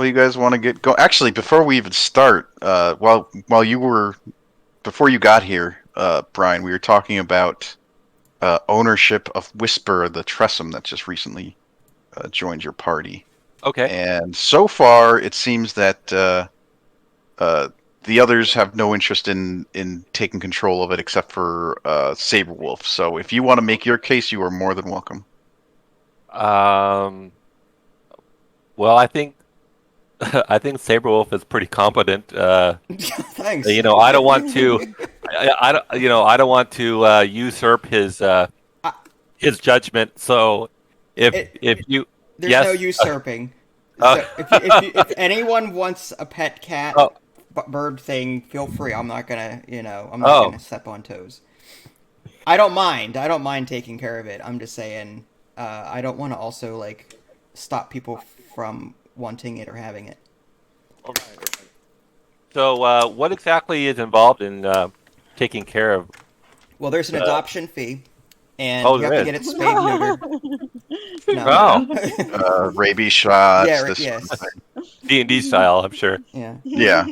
Well, you guys want to get go? Actually, before we even start, before you got here, Brian, we were talking about ownership of Whisper, the Tressum that just recently joined your party. Okay. And so far, it seems that the others have no interest in taking control of it, except for Saberwolf. So, if you want to make your case, you are more than welcome. Well, I think Saberwolf is pretty competent. Thanks. I don't want to. I don't want to usurp his judgment. So, if you There's yes, no usurping. So if anyone wants a pet cat bird thing, feel free. I'm not gonna, gonna step on toes. I don't mind. I don't mind taking care of it. I'm just saying, I don't want to also stop people from wanting it or having it. All right. So, what exactly is involved in taking care of? Well, there's an adoption fee, and Oh, you have there to get is. it spayed neutered. No. Rabies shots. Yeah, this yes. sort of thing. D&D style, I'm sure. Yeah. Yeah.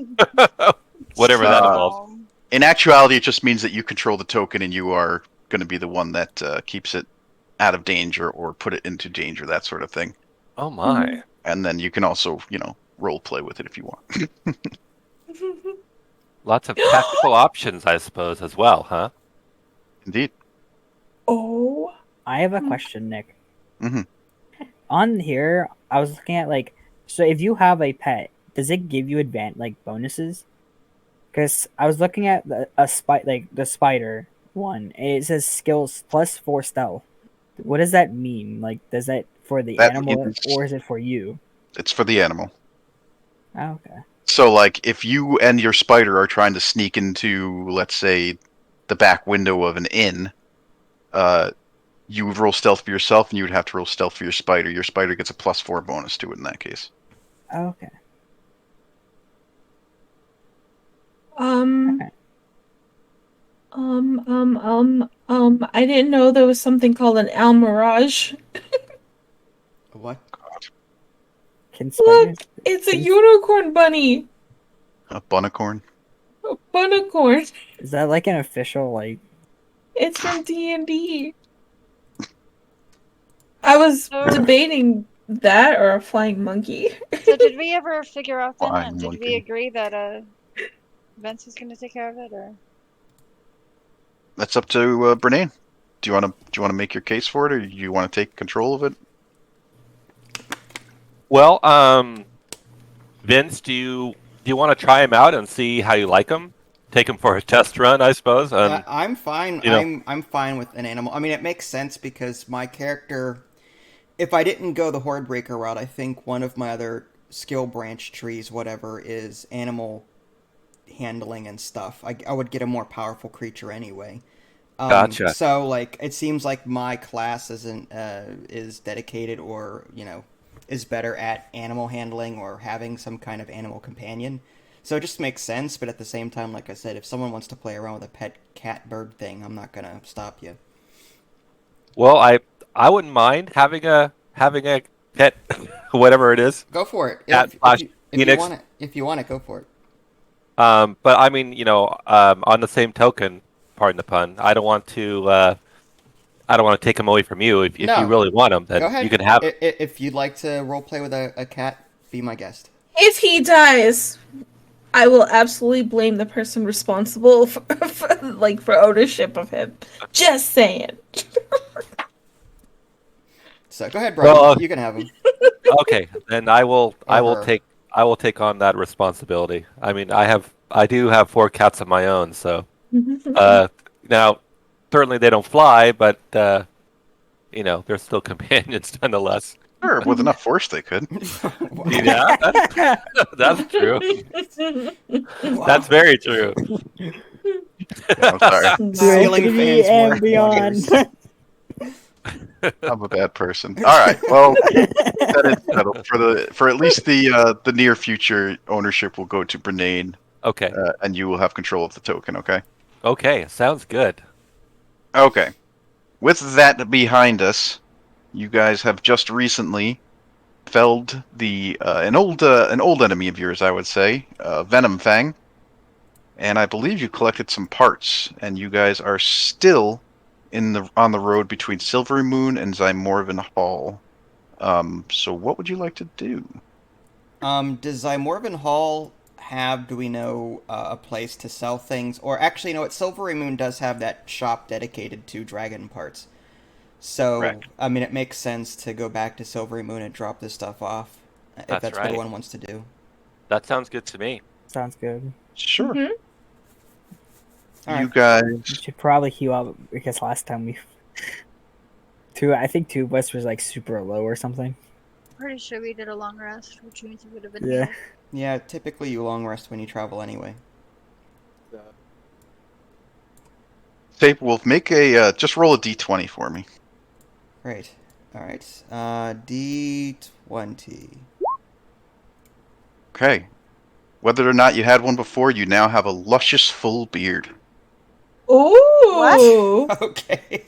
Whatever that involves. In actuality, it just means that you control the token, and you are going to be the one that keeps it out of danger or put it into danger, that sort of thing. Oh my! And then you can also, role play with it if you want. Lots of tactical options, I suppose, as well, huh? Indeed. Oh, I have a question, Nick. Mm-hmm. On here, I was looking at so if you have a pet, does it give you bonuses? Because I was looking at the spider one, and it says skills +4 stealth. What does that mean? Does that for the animal or is it for you? It's for the animal. Oh, okay. So, if you and your spider are trying to sneak into, let's say, the back window of an inn, you would roll stealth for yourself, and you would have to roll stealth for your spider. Your spider gets a +4 bonus to it in that case. Oh, okay. I didn't know there was something called an almirage. What? Look, it's a unicorn bunny. A bunicorn? A bunicorn. Is that an official It's from D&D. I was debating that or a flying monkey. So did we ever figure out then? Flying Did monkey. we agree that Vince is going to take care of it, or? That's up to Brene. Do you want to make your case for it, or do you want to take control of it? Well, Vince, do you want to try him out and see how you like him? Take him for a test run, I suppose. I'm fine. I'm fine with an animal. I mean, it makes sense because my character, if I didn't go the Horde Breaker route, I think one of my other skill branch trees, whatever, is animal handling and stuff. I would get a more powerful creature anyway. Gotcha. So it seems like my class is dedicated or is better at animal handling or having some kind of animal companion. So it just makes sense, but at the same time, like I said, if someone wants to play around with a pet cat bird thing, I'm not gonna stop you. Well, I wouldn't mind having a pet, whatever it is. Go for it. If you want it, go for it. But I mean, on the same token, pardon the pun, I don't want to take him away from you. If you really want him, then go ahead. You can have it. If you'd like to roleplay with a cat, be my guest. If he dies, I will absolutely blame the person responsible for ownership of him. Just saying. So go ahead, Brian. Well, you can have him. Okay, then I will take on that responsibility. I mean, I do have 4 cats of my own, so now certainly they don't fly, but they're still companions nonetheless. Sure, with enough force they could. Yeah, that's true. Wow. That's very true. I'm sorry. Ceiling fans and work beyond. I'm a bad person. All right. Well, that is settled. For at least the near future, ownership will go to Brene. Okay. And you will have control of the token. Okay. Okay. Sounds good. Okay. With that behind us, you guys have just recently felled an old enemy of yours, I would say, Venom Fang, and I believe you collected some parts, and you guys are still on the road between Silvery Moon and Zymorvan Hall. So what would you like to do? Does Zymorvan Hall have, do we know, a place to sell things? Or actually, you know what, Silvery Moon does have that shop dedicated to dragon parts. So, Correct. I mean, it makes sense to go back to Silvery Moon and drop this stuff off, if That's that's right. what one wants to do. That sounds good to me. Sounds good. Sure. Mhm. You Alright. guys. We should probably heal up because last time I think two of us was like super low or something. Pretty sure we did a long rest, which means we would have been Yeah. healed. Yeah, typically you long rest when you travel anyway. Wolf, make a just roll a d20 for me. Great. Alright. D20. Okay. Whether or not you had one before, you now have a luscious full beard. Ooh. Okay.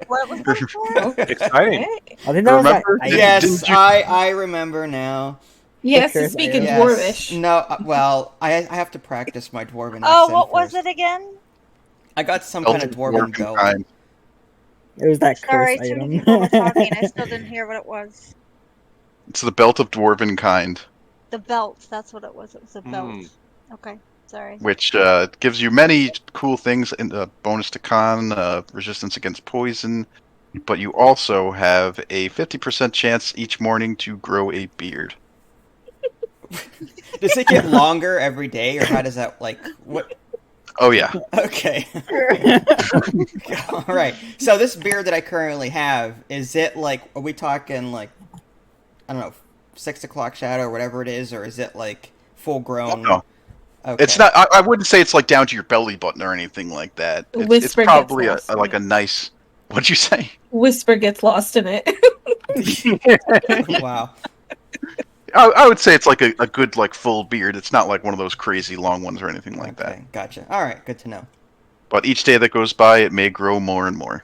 What was that for? Exciting. Okay. I think that was that. Remember? Yes, Didn't you- I remember now. Yes, to Pictures, speak I in Yes. Dwarvish. No, well, I have to practice my dwarven Oh, accent what was first. it again? I got some Belt kind of of dwarven dwarven belt. kind. It was that Sorry, curse too many item. people were talking. I still didn't hear what it was. It's the belt of dwarven kind, The belt. That's what it was. It was a belt. Mm. Okay. Sorry. which gives you many cool things in bonus to con, resistance against poison, but you also have a 50% chance each morning to grow a beard. Does it get longer every day, or how does that, like, what? Oh yeah. Okay. All right. So this beard that I currently have, is it like, are we talking like, I don't know, 6 o'clock shadow or whatever it is, or is it like full grown? No. Okay. It's not. I wouldn't say it's like down to your belly button or anything like that. It's Whisper probably gets lost in like it. a nice. What'd you say? Whisper gets lost in it. Wow. I would say it's like a good like full beard. It's not like one of those crazy long ones or anything like that. Okay. Gotcha. All right. Good to know. But each day that goes by, it may grow more and more.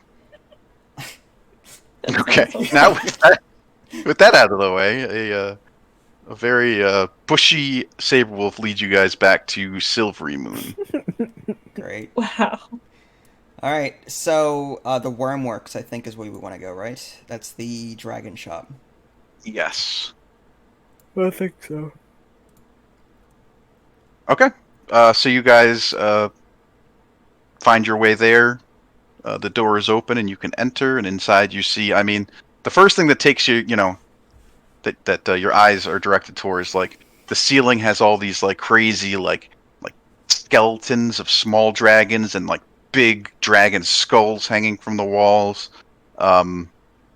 That Okay. sounds Now awesome. with that out of the way, a very bushy saber wolf leads you guys back to Silvery Moon. Great. Wow. All right. So the Wormworks, I think, is where we want to go, right? That's the dragon shop. Yes. I think so. Okay. So you guys find your way there. The door is open and you can enter, and inside you see. I mean, the first thing that takes you, that your eyes are directed towards, like the ceiling has all these like crazy like skeletons of small dragons and like big dragon skulls hanging from the walls.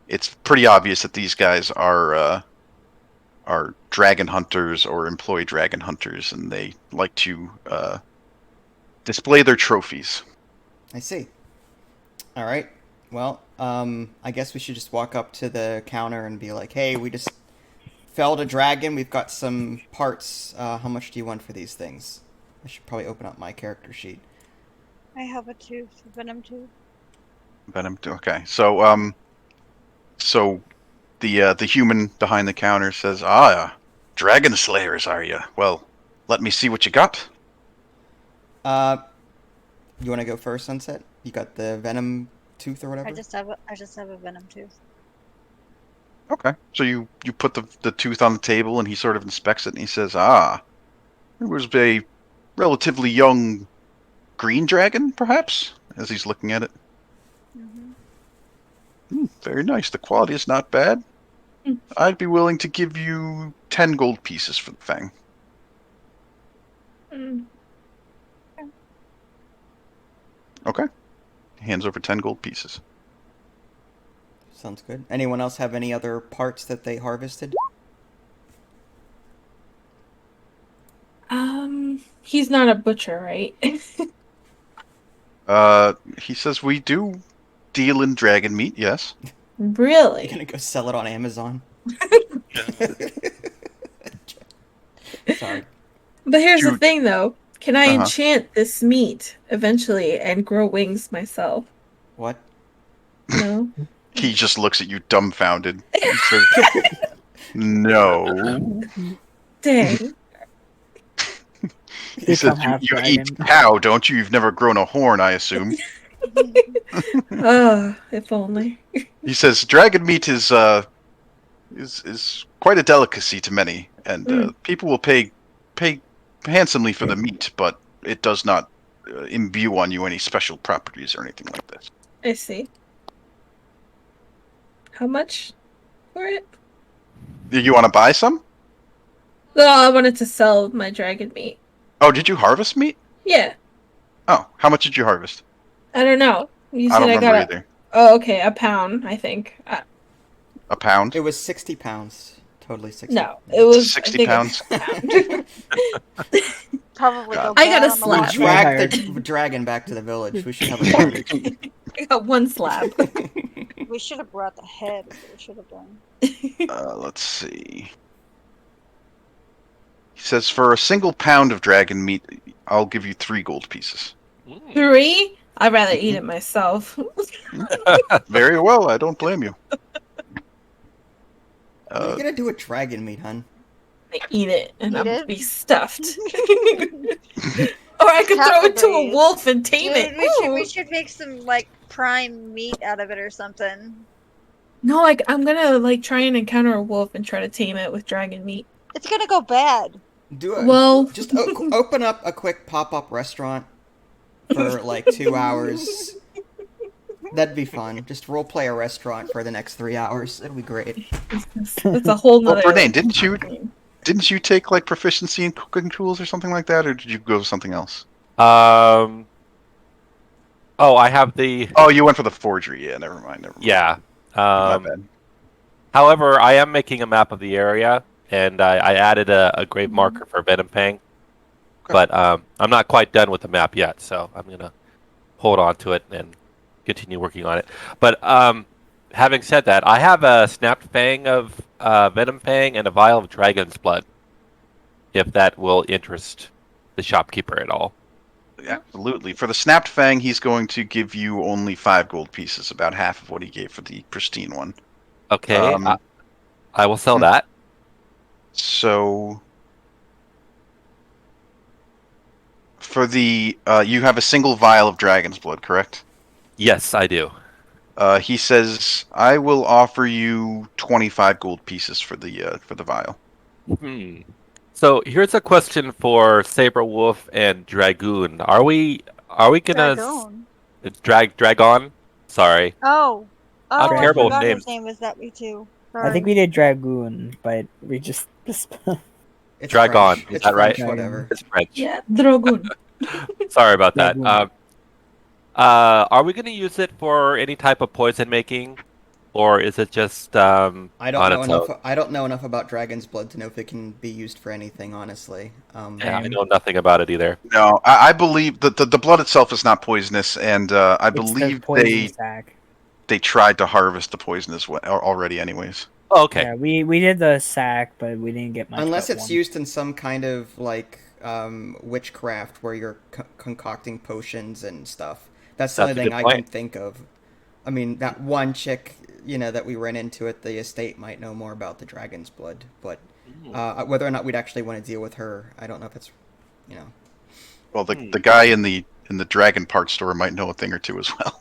It's pretty obvious that these guys are dragon hunters or employee dragon hunters, and they like to display their trophies. I see. All right. Well, I guess we should just walk up to the counter and be like, "Hey, we just felled a dragon. We've got some parts. How much do you want for these things?" I should probably open up my character sheet. I have a tooth, a venom tooth. Venom. Okay, so the human behind the counter says, dragon slayers, are you? Well, let me see what you got. You want to go first, Sunset? You got the venom tooth or whatever? I just have a venom tooth. Okay, so you put the tooth on the table, and he sort of inspects it, and he says, there was a relatively young green dragon, perhaps, as he's looking at it. Very nice. The quality is not bad. I'd be willing to give you 10 gold pieces for the fang. Mm. Okay. Hands over 10 gold pieces. Sounds good. Anyone else have any other parts that they harvested? He's not a butcher, right? He says we do deal in dragon meat, yes. You Really? gonna go sell it on Amazon? Sorry. But here's the Shoot. thing, though. Can I Uh-huh. enchant this meat eventually and grow wings myself? What? No? He just looks at you dumbfounded. He says, No. Dang. He says, you eat cow, don't you? You've never grown a horn, I assume. If only. He says, dragon meat is quite a delicacy to many, and people will pay handsomely for the meat, but it does not imbue on you any special properties or anything like this. I see. How much for it? You want to buy some? No, I wanted to sell my dragon meat. Oh, did you harvest meat? Yeah. Oh, how much did you harvest? I don't know. You I said don't I remember got either. Oh, okay, a pound, I think. A pound? It was 60 pounds. Totally 60. No, it was 60 pounds? Probably go I got bad a on the slap. water. Drag the dragon back to the village. We should have a party. I got one slab. We should have brought the head. Is what we should have done. Let's see. He says, for a single pound of dragon meat, I'll give you 3 gold pieces. 3? I'd rather eat it myself. Very well, I don't blame you. What are you gonna do with dragon meat, hun? I eat it and Eat I'm it? gonna be stuffed. Or I could throw it to a Probably. wolf and tame Dude, it. we Ooh. should make some like prime meat out of it or something. No, I'm gonna like try and encounter a wolf and try to tame it with dragon meat. It's gonna go bad. Do it. Well, Just open up a quick pop-up restaurant for like 2 hours. That'd be fun. Just roleplay a restaurant for the next 3 hours. It'd be great. it's a whole nother. Well, Renee, didn't you take like proficiency in cooking tools or something like that, or did you go with something else? Oh, I have the. Oh, you went for the forgery. Yeah, never mind. Yeah. My bad. However, I am making a map of the area, and I added a grave marker for Venom Pang. But I'm not quite done with the map yet, so I'm gonna hold on to it and continue working on it. But having said that, I have a snapped fang of Venom Fang and a vial of dragon's blood. If that will interest the shopkeeper at all. Absolutely. For the snapped fang, he's going to give you only 5 gold pieces, about half of what he gave for the pristine one. Okay, I will sell that. So, for the you have a single vial of dragon's blood, correct? Yes, I do. He says, "I will offer you 25 gold pieces for the vial." So here's a question for Saberwolf and Dragoon. Are we gonna Dragon? Sorry. Oh, I'm I terrible with forgot names. his name was that me too. I think we did Dragoon, but we just It's Dragon, French. is It's that right? French, whatever. It's French. Yeah, dragoon. Sorry about that. Dragoon. Are we going to use it for any type of poison making, or is it just I on don't know its enough. own? I don't know enough about dragon's blood to know if it can be used for anything. Honestly, Yeah, I know nothing about it either. No, I believe the blood itself is not poisonous, and I it's the believe poison sack. they tried to harvest the poison as well already, anyways. Oh, okay. Yeah, we did the sack, but we didn't get much. unless but it's one. used in some kind of like witchcraft where you're concocting potions and stuff. That's the That's only a thing good I point. can think of. I mean, that one chick, that we ran into at the estate might know more about the dragon's blood, but whether or not we'd actually want to deal with her, I don't know if it's, Well, the guy in the dragon part store might know a thing or two as well.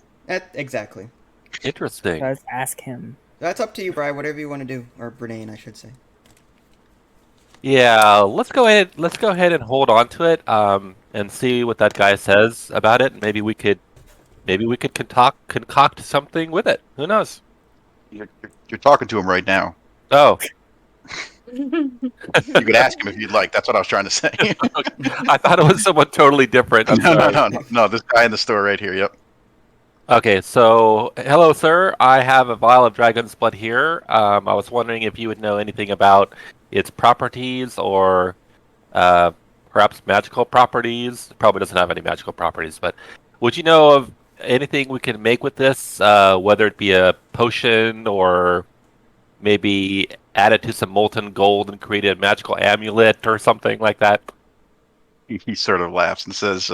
Exactly. Interesting. Let's ask him. That's up to you, Brian. Whatever you want to do, or Brene, I should say. Yeah, let's go ahead and hold on to it and see what that guy says about it. Maybe we could concoct something with it. Who knows? You're talking to him right now. Oh, You could ask him if you'd like. That's what I was trying to say. I thought it was someone totally different. I'm sorry. No. This guy in the store right here. Yep. Okay, so hello, sir. I have a vial of dragon's blood here. I was wondering if you would know anything about its properties or perhaps magical properties. It probably doesn't have any magical properties, but would you know of anything we can make with this? Whether it be a potion or maybe add it to some molten gold and create a magical amulet or something like that? He sort of laughs and says,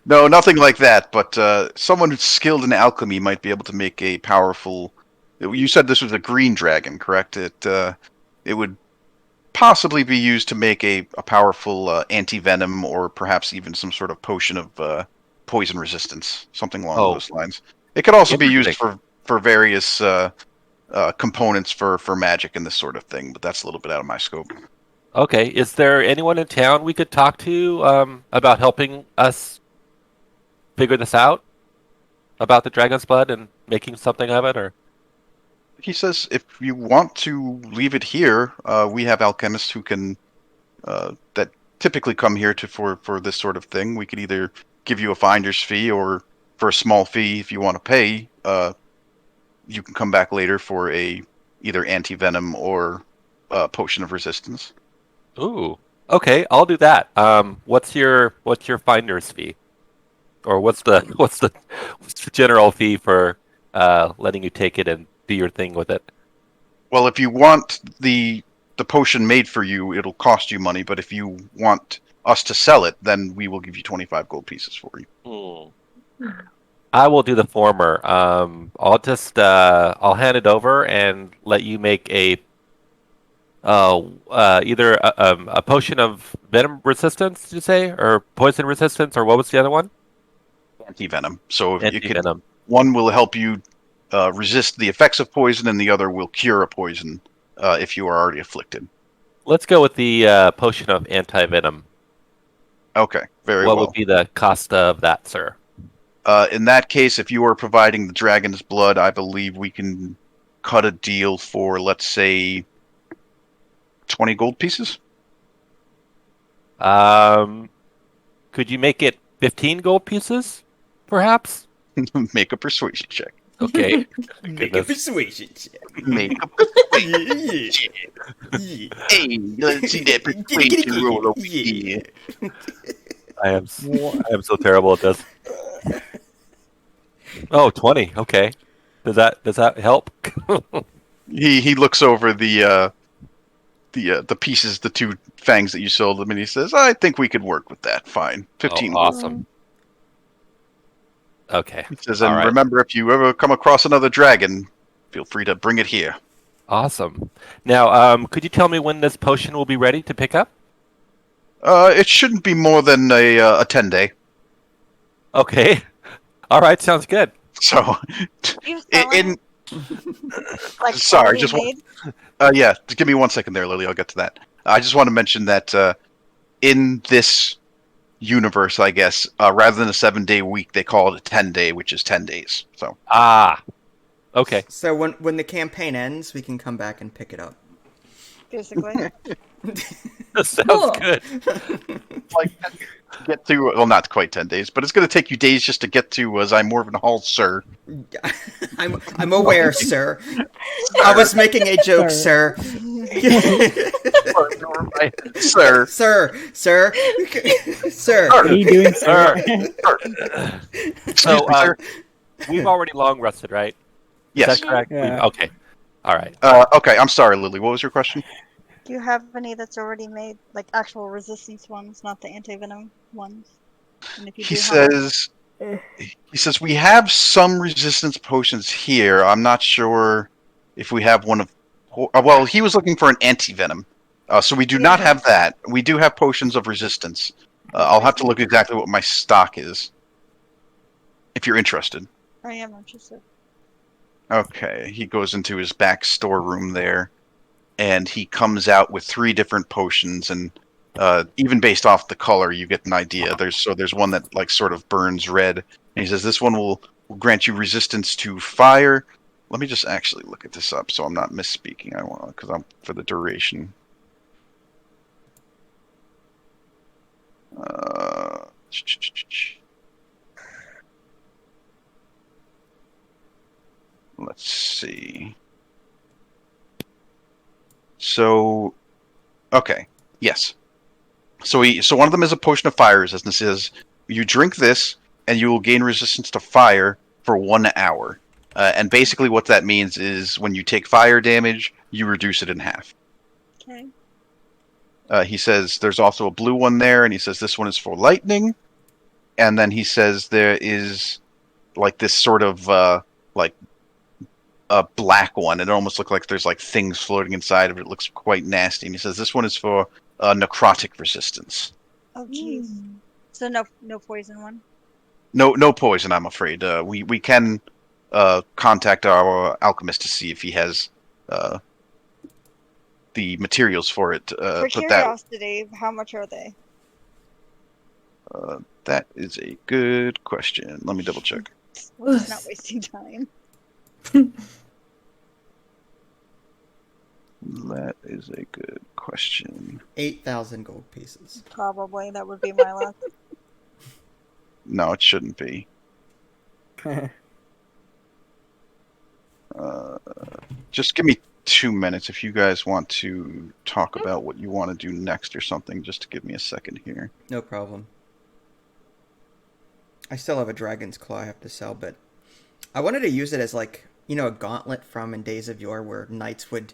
"No, nothing like that. But someone who's skilled in alchemy might be able to make a powerful." You said this was a green dragon, correct? It it would possibly be used to make a powerful anti-venom, or perhaps even some sort of potion of poison resistance, something along those lines. It could also be used for various components for magic and this sort of thing, but that's a little bit out of my scope. Okay, is there anyone in town we could talk to about helping us figure this out? About the dragon's blood and making something of it, or? He says if you want to leave it here, we have alchemists who can that typically come here for this sort of thing. We could either give you a finder's fee, or for a small fee, if you want to pay, you can come back later for either anti-venom or potion of resistance. Ooh, okay, I'll do that. What's your finder's fee, or what's the general fee for letting you take it and do your thing with it? Well, if you want the potion made for you, it'll cost you money. But if you want us to sell it, then we will give you 25 gold pieces for you. I will do the former. I'll just I'll hand it over and let you make either a potion of venom resistance, did you say, or poison resistance, or what was the other one? Anti-venom. So if you could, Anti-venom. one will help you resist the effects of poison, and the other will cure a poison if you are already afflicted. Let's go with the potion of anti-venom. Okay, very well. well. What would be the cost of that, sir? In that case, if you are providing the dragon's blood, I believe we can cut a deal for, let's say, 20 gold pieces. Could you make it 15 gold pieces, perhaps? Make a persuasion check. Okay. Make a persuasion check. Make a persuasion check. Hey, let's see that persuasion roll over here. I am so terrible at this. Oh, 20. Okay. Does that help? He looks over the pieces, the two fangs that you sold him, and he says, "I think we could work with that. Fine, 15 gold." Awesome. Okay. He says, "And remember, if you ever come across another dragon, feel free to bring it here." Awesome. Now, could you tell me when this potion will be ready to pick up? It shouldn't be more than a 10-day. Okay. All right. Sounds good. So, like sorry, just yeah. Just give me 1 second there, Lily. I'll get to that. I just want to mention that in this universe, I guess, rather than a 7-day week, they call it a 10-day, which is 10 days. So okay. So when the campaign ends, we can come back and pick it up. Basically. That sounds good. Like, get to, well, not quite 10 days, but it's going to take you days just to get to Zymorvan Hall, sir. I'm aware, sir. I was making a joke, sir. Sir. Sir. What are you doing, sir? So, we've already long rested, right? Yes. Is that correct? Yeah. Okay. All right. Okay, I'm sorry, Lily. What was your question? Do you have any that's already made, like actual resistance ones, not the anti-venom ones? And if you He do, says we have some resistance potions here. I'm not sure if we have one of. Well, he was looking for an anti-venom, so we do not have that. We do have potions of resistance. I'll have to look exactly what my stock is, if you're interested. I am interested. Okay, he goes into his back storeroom there, and he comes out with 3 different potions, and even based off the color, you get an idea. There's one that like sort of burns red, and he says this one will grant you resistance to fire. Let me just actually look at this up so I'm not misspeaking. I want, because I'm for the duration. Let's see. So, okay, yes. So one of them is a potion of fire resistance. It says you drink this and you will gain resistance to fire for 1 hour. And basically, what that means is when you take fire damage, you reduce it in half. Okay. He says there's also a blue one there, and he says this one is for lightning. And then he says there is like this sort of like a black one. It almost looks like there's like things floating inside of it. It looks quite nasty. And he says this one is for necrotic resistance. Oh, jeez. So no poison one. No poison, I'm afraid. We can contact our alchemist to see if he has the materials for it. For curiosity, how much are they? That is a good question. Let me double check. We're just not wasting time. That is a good question. 8,000 gold pieces. Probably that would be my luck. No, it shouldn't be. Just give me 2 minutes if you guys want to talk about what you want to do next or something. Just to give me a second here. No problem. I still have a dragon's claw I have to sell, but I wanted to use it as like, you know, a gauntlet from in Days of Yore where knights would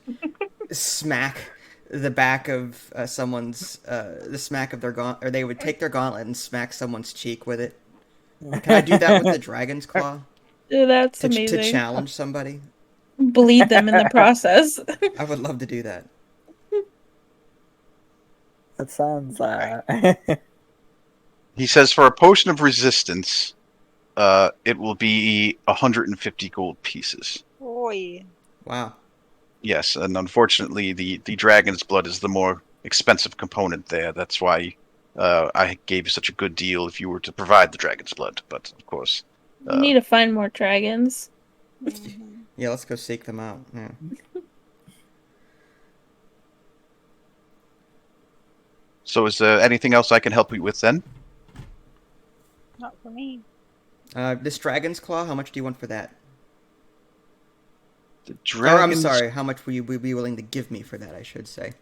smack the back of someone's, the smack of their gauntlet, or they would take their gauntlet and smack someone's cheek with it. Can I do that with the dragon's claw? Dude, that's amazing. To challenge somebody? Bleed them in the process. I would love to do that. That sounds. He says for a potion of resistance, it will be 150 gold pieces. Boy. Wow. Yes, and unfortunately, the dragon's blood is the more expensive component there. That's why I gave you such a good deal if you were to provide the dragon's blood. But of course, We need to find more dragons. Yeah, let's go seek them out. Yeah. So is there anything else I can help you with then? Not for me. This dragon's claw, how much do you want for that? The Or, I'm dragon's... sorry, how much will you be willing to give me for that, I should say.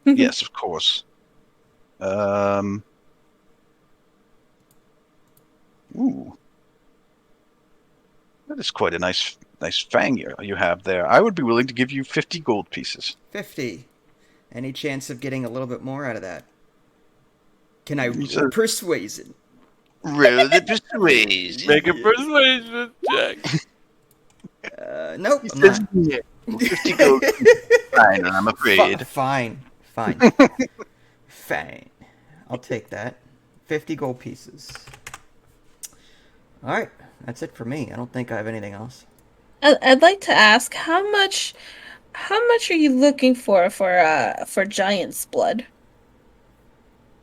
Yes, of course. Ooh. That is quite a nice fang you have there. I would be willing to give you 50 gold pieces. 50. Any chance of getting a little bit more out of that? Can I a- persuasion? Roll the persuasion. Make a persuasion check. Nope, I'm not. Yeah. 50 gold. Fine, I'm afraid. Fine. Fine. I'll take that. 50 gold pieces. Alright, that's it for me. I don't think I have anything else. I'd like to ask how much are you looking for giant's blood?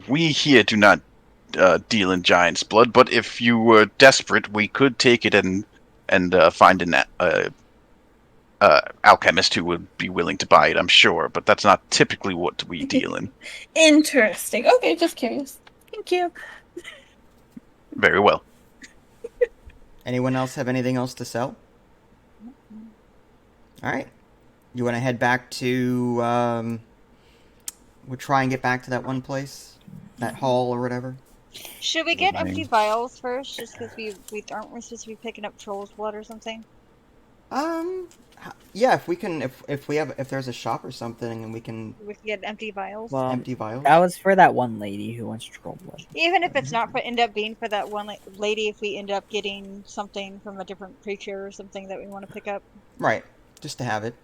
We here do not deal in giant's blood, but if you were desperate, we could take it and find an alchemist who would be willing to buy it, I'm sure. But that's not typically what we deal in. Interesting. Okay, just curious. Thank you. Very well. Anyone else have anything else to sell? Alright. You want to head back to... we'll try and get back to that one place? That hall or whatever? Should we get empty vials first, just because we aren't we supposed to be picking up troll's blood or something? Yeah, if we can, if there's a shop or something, and we can get empty vials. Well, empty vials. that was for that one lady who wants troll blood. Even if it's not end up being for that one lady, if we end up getting something from a different creature or something that we want to pick up. Right, just to have it.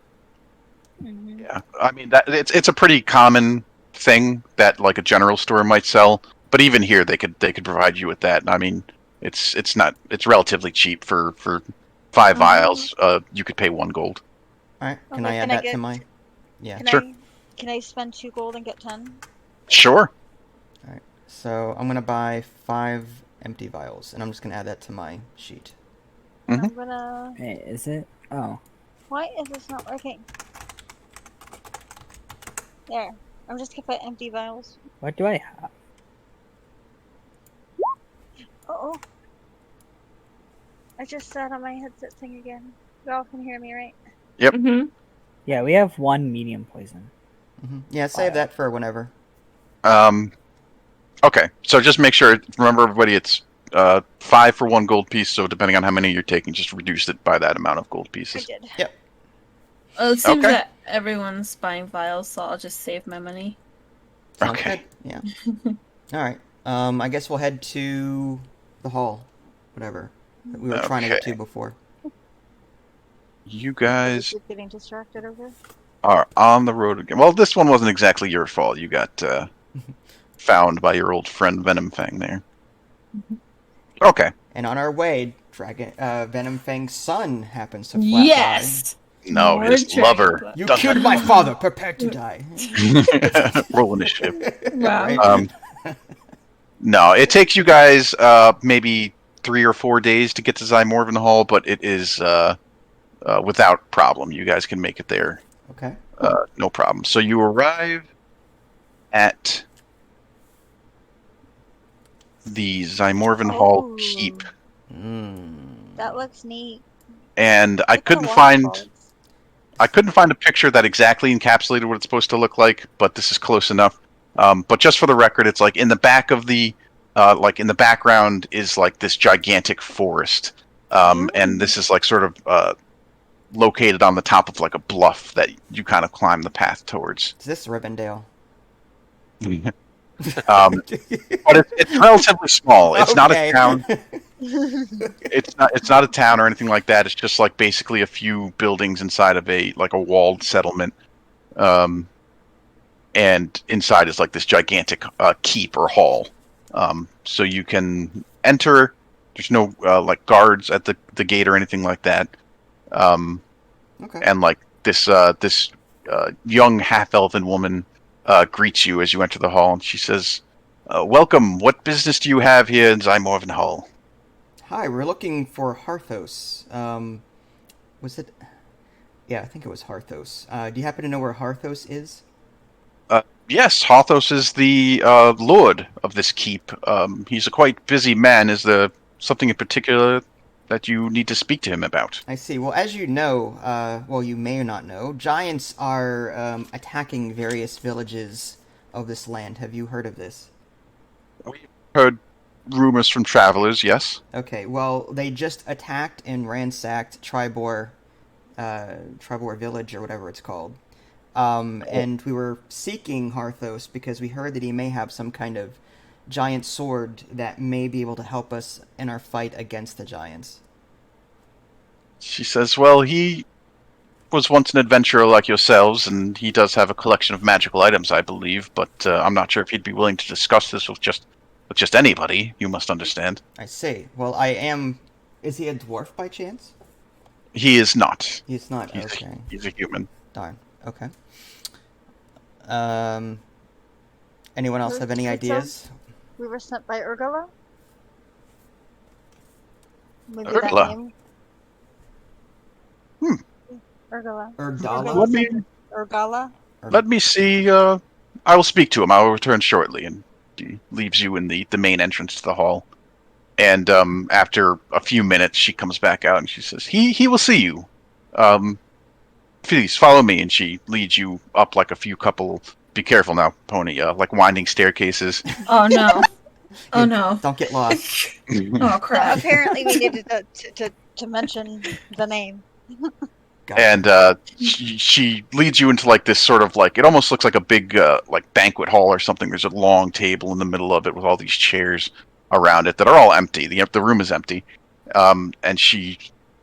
Mm-hmm. Yeah, I mean that it's a pretty common thing that like a general store might sell, but even here they could provide you with that. I mean, it's relatively cheap for 5 vials. You could pay 1 gold. All right, can Okay, I add that to my? Yeah. Sure. Can I spend 2 gold and get 10? Sure. All right, so I'm gonna buy 5 empty vials, and I'm just gonna add that to my sheet. Mhm. I'm gonna. Hey, is it? Oh. Why is this not working? There. I'm just gonna put empty vials. What do I have? Uh-oh. I just sat on my headset thing again. Y'all can hear me, right? Yep. Mm-hmm. Yeah, we have 1 medium poison. Yeah, save that for whenever. Okay, so just make sure. Remember, everybody, it's 5 for 1 gold piece. So depending on how many you're taking, just reduce it by that amount of gold I pieces. did. Yep. Well, it seems Okay. that everyone's buying vials, so I'll just save my money. Sounds Okay. good. Yeah. All right. I guess we'll head to the hall, whatever that we were trying to get Okay. to before. You guys Keep getting distracted over. are on the road again. Well, this one wasn't exactly your fault. You got found by your old friend Venom Fang there. Okay. And on our way, Venom Fang's son happens to flat Yes. No, More his dragon lover. blood. die. You killed my father. Prepare to die. Roll initiative. Wow. Right? No, it takes you guys maybe 3 or 4 days to get to Zymorvan Hall, but it is without problem. You guys can make it there. Okay. No problem. So you arrive at the Zymorvan Hall Keep, That looks neat. and I Look at the couldn't find waterfalls. a picture that exactly encapsulated what it's supposed to look like, but this is close enough. But just for the record, it's like in the back of the, like in the background is like this gigantic forest, and this is like sort of located on the top of like a bluff that you kind of climb the path towards. Is this Rivendell? But it's relatively small. It's not a Okay. town. It's not a town or anything like that. It's just like basically a few buildings inside of a walled settlement. And inside is like this gigantic keep or hall. So you can enter. There's no like guards at the gate or anything like that. Okay. And like this young half-elven woman greets you as you enter the hall, and she says, "Welcome. What business do you have here in Zymorvan Hall?" Hi, we're looking for Harthos. Was it? Yeah, I think it was Harthos. Do you happen to know where Harthos is? Yes, Harthos is the lord of this keep. He's a quite busy man. Is there something in particular that you need to speak to him about? I see. Well, as you know, well, you may or not know, giants are attacking various villages of this land. Have you heard of this? We've heard rumors from travelers, yes. Okay, well, they just attacked and ransacked Tribor Village, or whatever it's called. And we were seeking Harthos because we heard that he may have some kind of giant sword that may be able to help us in our fight against the giants. She says, well, he was once an adventurer like yourselves, and he does have a collection of magical items, I believe, but I'm not sure if he'd be willing to discuss this with just anybody, you must understand. I see. Well, I am... Is he a dwarf by chance? He is not. He's not, okay. He's a human. Darn, okay. Anyone else have any ideas? We were sent by Urgala? Maybe Urgala? that name? Urgala. Urdala? Urgala? Let me see. I will speak to him. I will return shortly. And he leaves you in the main entrance to the hall. And after a few minutes, she comes back out and she says, "He will see you. Please follow me." And she leads you up like a few couple. Be careful now, Pony. Like winding staircases. Oh no. Oh no. Don't get lost. Oh crap. Apparently we needed to mention the name. And she leads you into like this sort of like, it almost looks like a big like banquet hall or something. There's a long table in the middle of it with all these chairs around it that are all empty. The room is empty. And she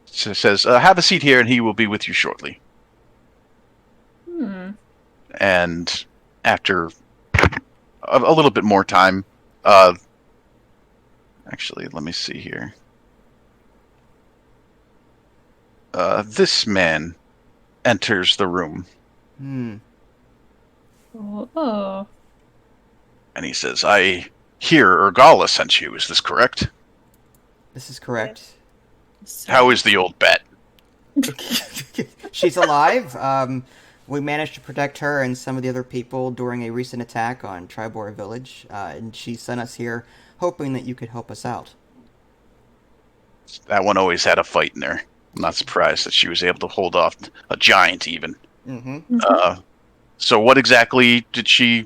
says, "Have a seat here, and he will be with you shortly." And after a little bit more time, actually, let me see here. This man enters the room. Oh. And he says, "I hear Urgala sent you. Is this correct?" This is correct. How is the old bat? She's alive. We managed to protect her and some of the other people during a recent attack on Tribor Village, and she sent us here hoping that you could help us out. That one always had a fight in her. I'm not surprised that she was able to hold off a giant even. So what exactly did she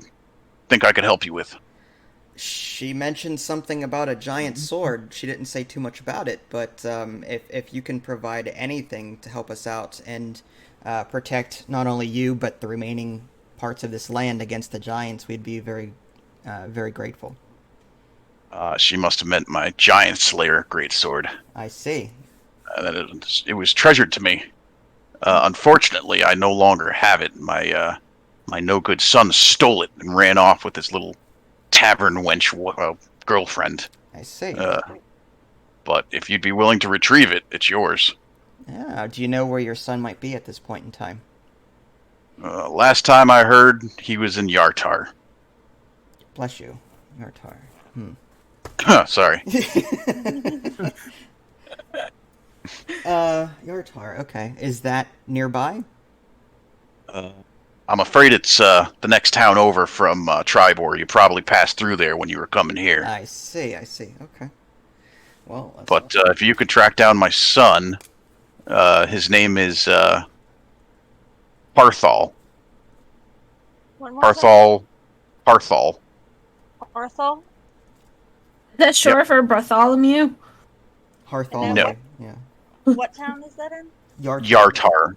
think I could help you with? She mentioned something about a giant sword. She didn't say too much about it, but if you can provide anything to help us out and protect not only you but the remaining parts of this land against the giants, we'd be very, very grateful. She must have meant my giant slayer greatsword. I see. It was treasured to me. Unfortunately, I no longer have it. My no-good son stole it and ran off with his little tavern wench girlfriend. I see. But if you'd be willing to retrieve it, it's yours. Yeah. Do you know where your son might be at this point in time? Last time I heard, he was in Yartar. Bless you, Yartar. Sorry. Yartar. Okay. Is that nearby? I'm afraid it's the next town over from Tribor. You probably passed through there when you were coming here. I see. Okay. Well, that's But awesome. if you could track down my son, his name is Harthol. One more time. Harthol. Arthol? Is that short for Bartholomew? Harthol. No. Yeah. What town is that in? Yartar.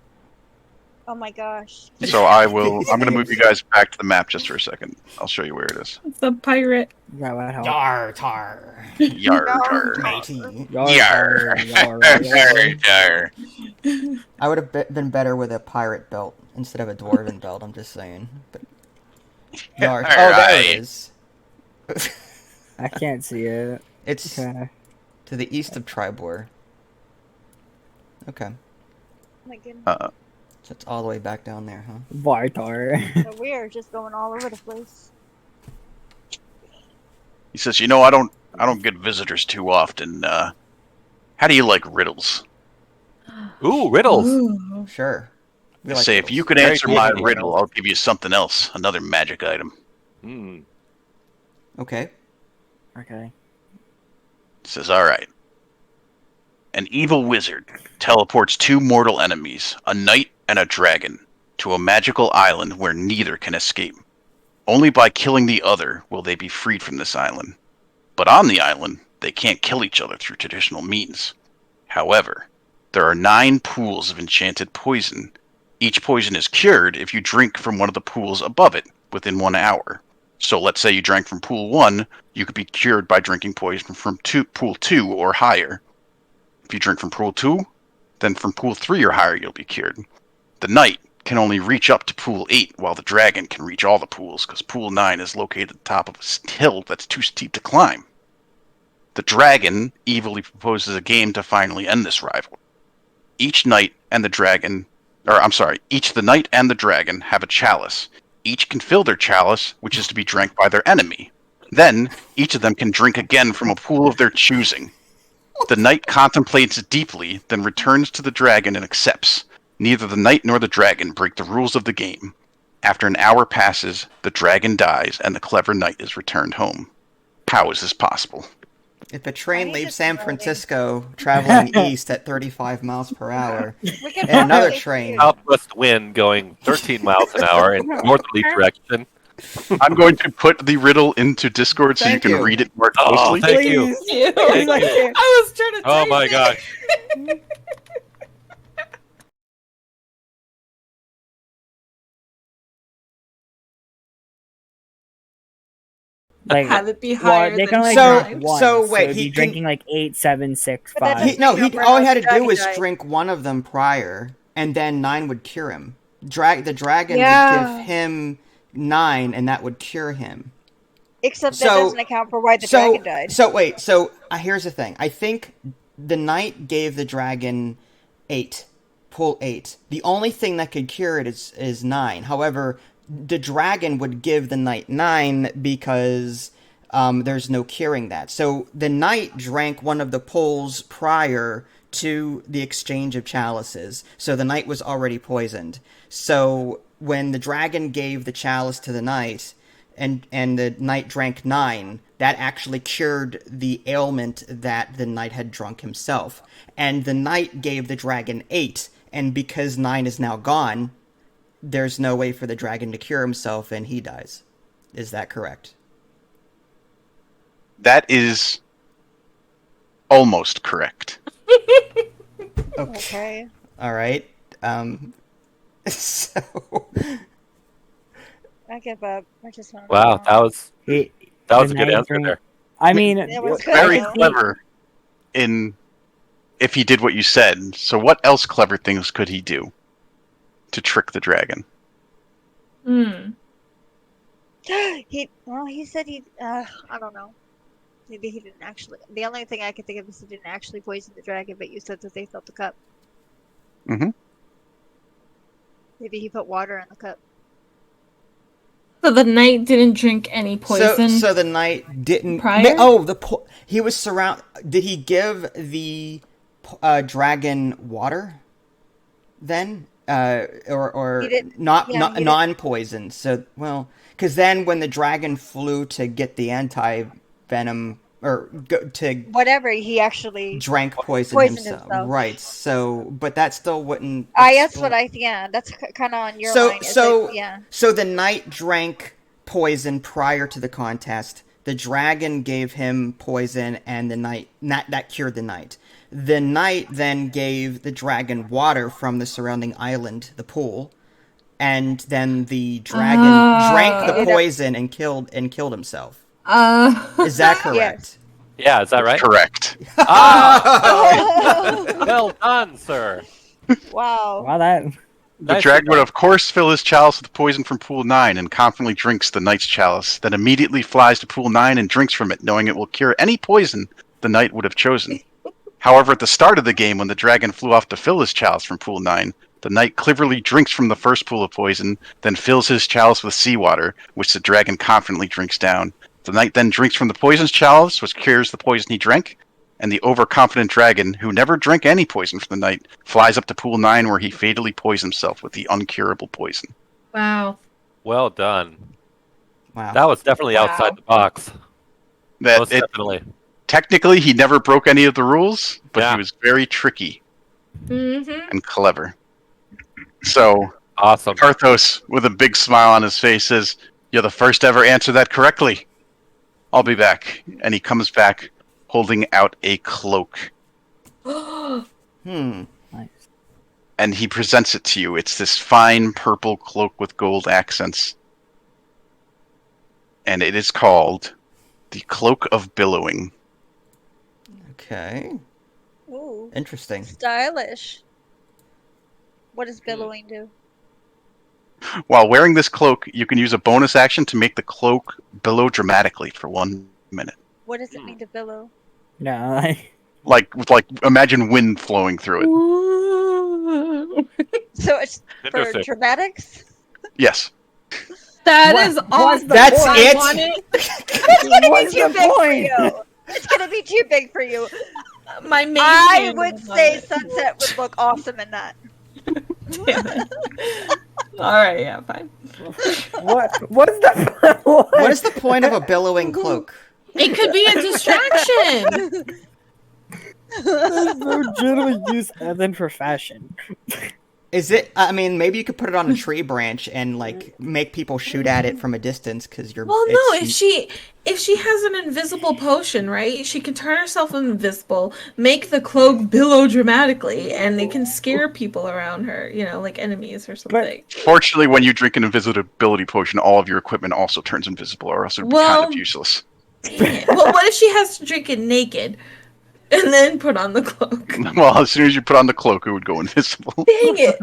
Oh my gosh. So I'm going to move you guys back to the map just for a second. I'll show you where it is. It's a pirate. Yeah, that helps. Yartar. Yartar. Matey. Yartar. I would have been better with a pirate belt instead of a dwarven belt. I'm just saying. But Yar. Oh, there it is. I can't see it. It's Okay. to the east of Tribor. Okay. Oh my goodness. So it's all the way back down there, huh? Vartar. So we are just going all over the place. He says, I don't get visitors too often. How do you like riddles? Ooh, riddles. Ooh. Sure. We I like say, if riddles. you could Very answer my good. riddle, I'll give you something else, another magic item. Hmm. Okay. Okay. It says, all right. An evil wizard teleports two mortal enemies, a knight and a dragon, to a magical island where neither can escape. Only by killing the other will they be freed from this island. But on the island, they can't kill each other through traditional means. However, there are 9 pools of enchanted poison. Each poison is cured if you drink from one of the pools above it within 1 hour. So let's say you drank from pool 1, you could be cured by drinking poison from pool 2 or higher. If you drink from pool 2, then from pool 3 or higher you'll be cured. The knight can only reach up to pool 8, while the dragon can reach all the pools, because pool 9 is located at the top of a hill that's too steep to climb. The dragon evilly proposes a game to finally end this rivalry. Each the knight and the dragon have a chalice. Each can fill their chalice, which is to be drank by their enemy. Then, each of them can drink again from a pool of their choosing. The knight contemplates deeply, then returns to the dragon and accepts. Neither the knight nor the dragon break the rules of the game. After an hour passes, the dragon dies, and the clever knight is returned home. How is this possible? If a train I leaves just San know Francisco traveling east at 35 miles per hour, We could and another probably train. do- Southwest wind going 13 miles an hour in northerly direction. I'm going to put the riddle into Discord so you Thank can you. read it more Oh, closely. thank you. You. Thank you. I was trying to Oh type my it. gosh. Like, Have it be well, higher they than can only So- drink once. so wait, it'd he be can- drinking like 8, 7, 6, But that 5. doesn't- All he had to do Dragon was died. drink one of them prior, and then 9 would cure him. The dragon Yeah. would give him 9, and that would cure him. Except that So- doesn't account for why the dragon died. So here's the thing. I think the knight gave the dragon 8, pull 8. The only thing that could cure it is 9. However, the dragon would give the knight 9 because there's no curing that. So the knight drank one of the pulls prior to the exchange of chalices. So the knight was already poisoned. So when the dragon gave the chalice to the knight, and the knight drank 9, that actually cured the ailment that the knight had drunk himself. And the knight gave the dragon 8, and because 9 is now gone, there's no way for the dragon to cure himself, and he dies. Is that correct? That is almost correct. Okay. All right. So I give up. I just want Wow, that was a good knight answer drink- there. I mean, It was good. Very though. clever if he did what you said. So what else clever things could he do? to trick the dragon. Hmm. He said I don't know. Maybe he didn't actually. The only thing I could think of is he didn't actually poison the dragon, but you said that they filled the cup. Mm-hmm. Maybe he put water in the cup. So the knight didn't drink any poison. So the knight didn't. Prior? He was surround. Did he give the dragon water? Then, or He didn't- not yeah, he didn't. non-poison. So because then when the dragon flew to get the anti-venom or Whatever, he actually drank poison poisoned himself. himself. Right. So, but that still wouldn't. That's what that's kind of on your line. So the knight drank poison prior to the contest. The dragon gave him poison, and the knight that cured the knight. The knight then gave the dragon water from the surrounding island, the pool, and then the dragon drank the poison and killed himself. Is that correct? Yes. Yeah, is that right? Correct. Well done, sir. Wow. Wow, that. The Nicely dragon would, done. of course, fill his chalice with poison from Pool 9 and confidently drinks the knight's chalice, then immediately flies to Pool 9 and drinks from it, knowing it will cure any poison the knight would have chosen. However, at the start of the game, when the dragon flew off to fill his chalice from Pool 9, the knight cleverly drinks from the first pool of poison, then fills his chalice with seawater, which the dragon confidently drinks down. The knight then drinks from the poison's chalice, which cures the poison he drank, and the overconfident dragon, who never drank any poison from the knight, flies up to Pool 9 where he fatally poisons himself with the uncurable poison. Wow. Well done. Wow. That was definitely outside the box. Most definitely. Technically, he never broke any of the rules, but Yeah. he was very tricky Mm-hmm. and clever. So, Awesome. Harthos, with a big smile on his face, says, "You're the first to ever answer that correctly. I'll be back." And he comes back holding out a cloak. Hmm. Nice. And he presents it to you. It's this fine purple cloak with gold accents. And it is called the Cloak of Billowing. Okay. Ooh, Interesting. stylish. What does billowing do? While wearing this cloak, you can use a bonus action to make the cloak billow dramatically for 1 minute. What does it mean to billow? No, Like imagine wind flowing through it. So it's for Interesting. dramatics? Yes. That What- is what's awesome. the That's point? it? I want it. It's gonna What's be too the big point? for you. It's gonna be too big for you. My main I man would love say it. Sunset would look awesome in that. Damn it. All right, yeah, fine. What's the What is the point of a billowing cloak? It could be a distraction. legitimately used Evan for fashion? Is it? I mean, maybe you could put it on a tree branch and like make people shoot at it from a distance because you're. Well, no, if she has an invisible potion, right? She can turn herself invisible, make the cloak billow dramatically, and it can scare people around her, like enemies or something. Fortunately, when you drink an invisibility potion, all of your equipment also turns invisible, or else it would be kind of useless. Dang it. Well, what if she has to drink it naked and then put on the cloak? Well, as soon as you put on the cloak, it would go invisible. Dang it.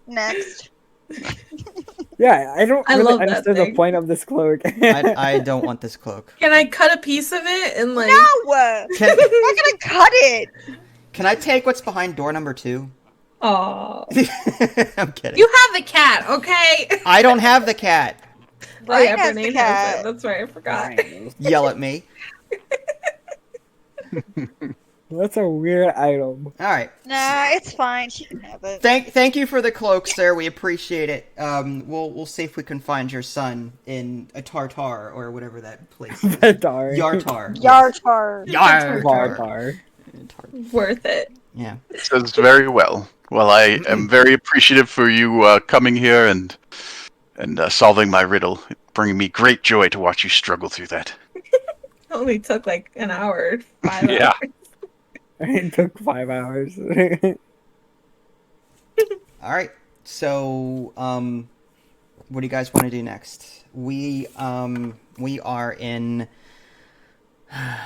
Next. Yeah, I don't I really love that understand the thing. point of this cloak. I don't want this cloak. Can I cut a piece of it and like? No! I'm not gonna cut it! Can I take what's behind door number 2? Oh, I'm kidding. you have the cat, okay? I don't have the cat. Brian has the Bernard cat. has it. That's right, I forgot. Yell at me. That's a weird item. All right. Nah, it's fine. She can have it. Thank you for the cloak, sir. We appreciate it. We'll see if we can find your son in a Tartar or whatever that place is. Dar. Yartar. Yartar. Yartar. Worth it. Yeah. It says very well. Well, I am very appreciative for you coming here and solving my riddle, bringing me great joy to watch you struggle through that. Only took like an hour, 5 Yeah. hours. It took 5 hours. All right. So, what do you guys want to do next? We are in.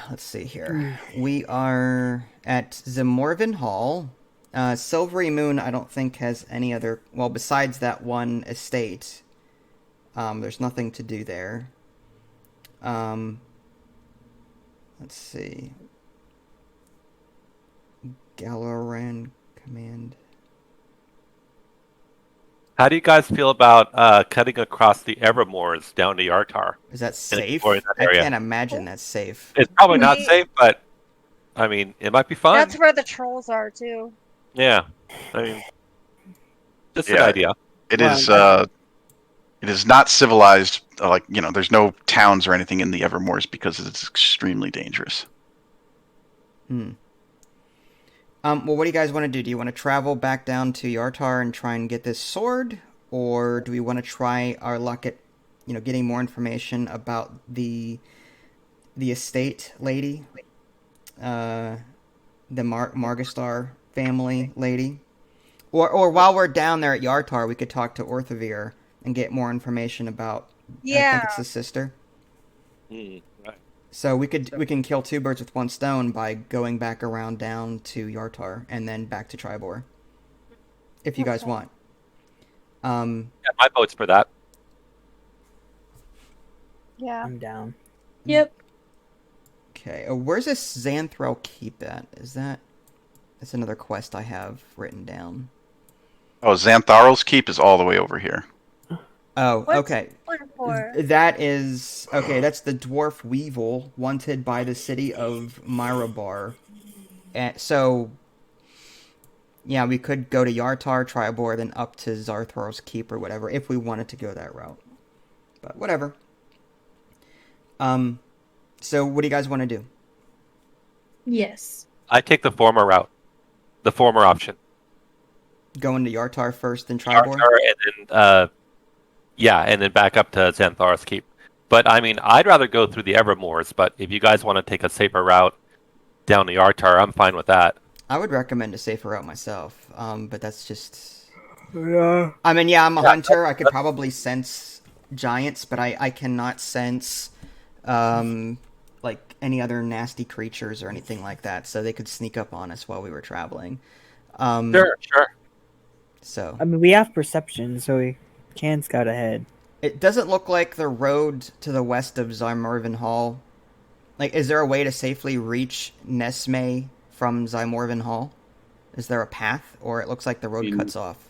Let's see here. We are at Zamorvin Hall, Silvery Moon, I don't think has any other. Well, besides that one estate, there's nothing to do there. Let's see. Galaran Command. How do you guys feel about cutting across the Evermoors down to Yartar? Is that safe? exploring that I area? can't imagine that's safe. It's probably not We- safe, but I mean, it might be fun. That's where the trolls are too. Yeah, I mean, just an Yeah. idea. It Well, is. It is not civilized. Like there's no towns or anything in the Evermoors because it's extremely dangerous. Hmm. Well, what do you guys want to do? Do you want to travel back down to Yartar and try and get this sword, or do we want to try our luck at, getting more information about the estate lady, the Margastar family lady, or while we're down there at Yartar, we could talk to Orthavir and get more information about. I think Yeah. it's the sister. Right. So we can kill two birds with one stone by going back around down to Yartar and then back to Tribor, if you guys Okay. want. Yeah, my vote's for that. Yeah. I'm down. Yep. Okay. Where's this Xanthrel keep at? That's another quest I have written down. Oh, Xantharl's Keep is all the way over here. Oh, What's okay. one for? That is okay. That's the dwarf weevil wanted by the city of Myrabar. And so, yeah, we could go to Yartar, Tribor, then up to Zarthror's Keep or whatever if we wanted to go that route. But whatever. So what do you guys want to do? Yes. I take the former route, the former option. Go into Yartar first, then Tribor? Yartar, and then and then back up to Xanthar's Keep. But I mean, I'd rather go through the Evermoors. But if you guys want to take a safer route down to Yartar, I'm fine with that. I would recommend a safer route myself, but that's just... Yeah. I mean, yeah, I'm a hunter. I could probably sense giants, but I cannot sense, like, any other nasty creatures or anything like that, so they could sneak up on us while we were traveling. Sure. So... I mean, we have perception, so we can scout ahead. It doesn't look like the road to the west of Zymorvan Hall. Like, is there a way to safely reach Nesme from Zymorvan Hall? Is there a path, or it looks like the road cuts off?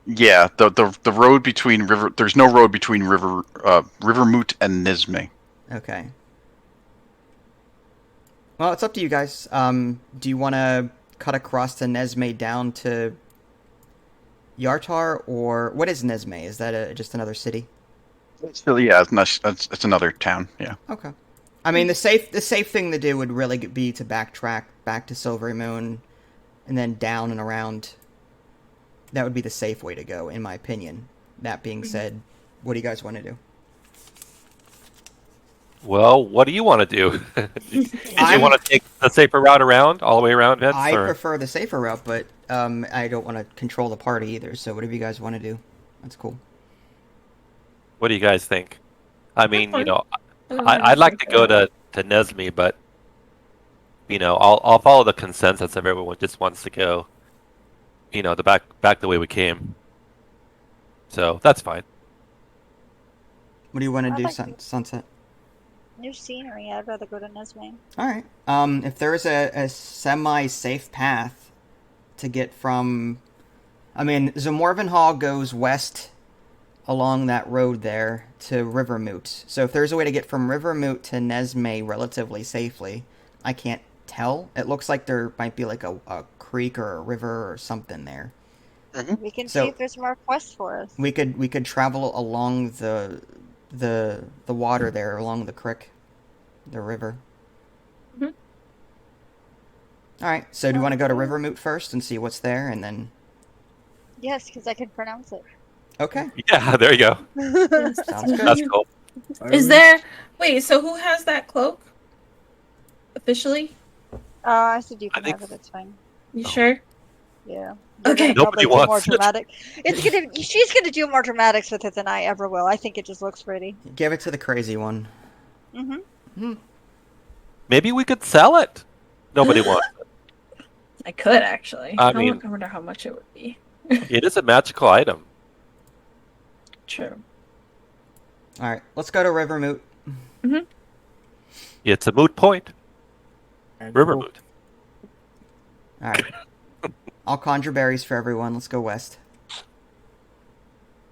Yeah, the road between river. There's no road between Rivermoot and Nisme. Okay. Well, it's up to you guys. Do you want to cut across to Nesme down to Yartar, or what is Nesme? Is that just another city? Still, yeah, it's another town. Yeah. Okay. I mean, the safe thing to do would really be to backtrack back to Silvery Moon, and then down and around. That would be the safe way to go, in my opinion. That being said, what do you guys want to do? Well, what do you want to do? Did you want to take the safer route around, all the way around, Vince? I or? prefer the safer route, but I don't want to control the party either. So whatever you guys want to do, that's cool. What do you guys think? I mean, fine. I'd like to go to Nesme, but I'll follow the consensus of everyone just wants to go. The back the way we came. So that's fine. What do you want to I'd do, like to- Sunset? New scenery. I'd rather go to Nesme. All right. If there's a semi-safe path to get from, I mean, Zymorvan Hall goes west along that road there to Rivermoot. So if there's a way to get from Rivermoot to Nesme relatively safely, I can't tell. It looks like there might be like a creek or a river or something there. We can So- see if there's more quests for us. We could travel along the water there, along the creek, the river. Mhm. All right. So do you want to go to Rivermoot first and see what's there, and then? Yes, because I can pronounce it. Okay. Yeah, there you go. Sounds good. That's cool. Is there? Wait. So who has that cloak? Officially? I said you I can think- have it. It's fine. You sure? Yeah. Okay. They're gonna Nobody probably do more wants it. dramatic. She's gonna do more dramatics with it than I ever will. I think it just looks pretty. Give it to the crazy one. Mm-hmm. Maybe we could sell it. Nobody wants it. I could actually. I I mean, wonder how much it would be. it is a magical item. True. All right, let's go to River Moot. Mm-hmm. It's a moot point. River Cool. moot. All right. I'll conjure berries for everyone. Let's go west.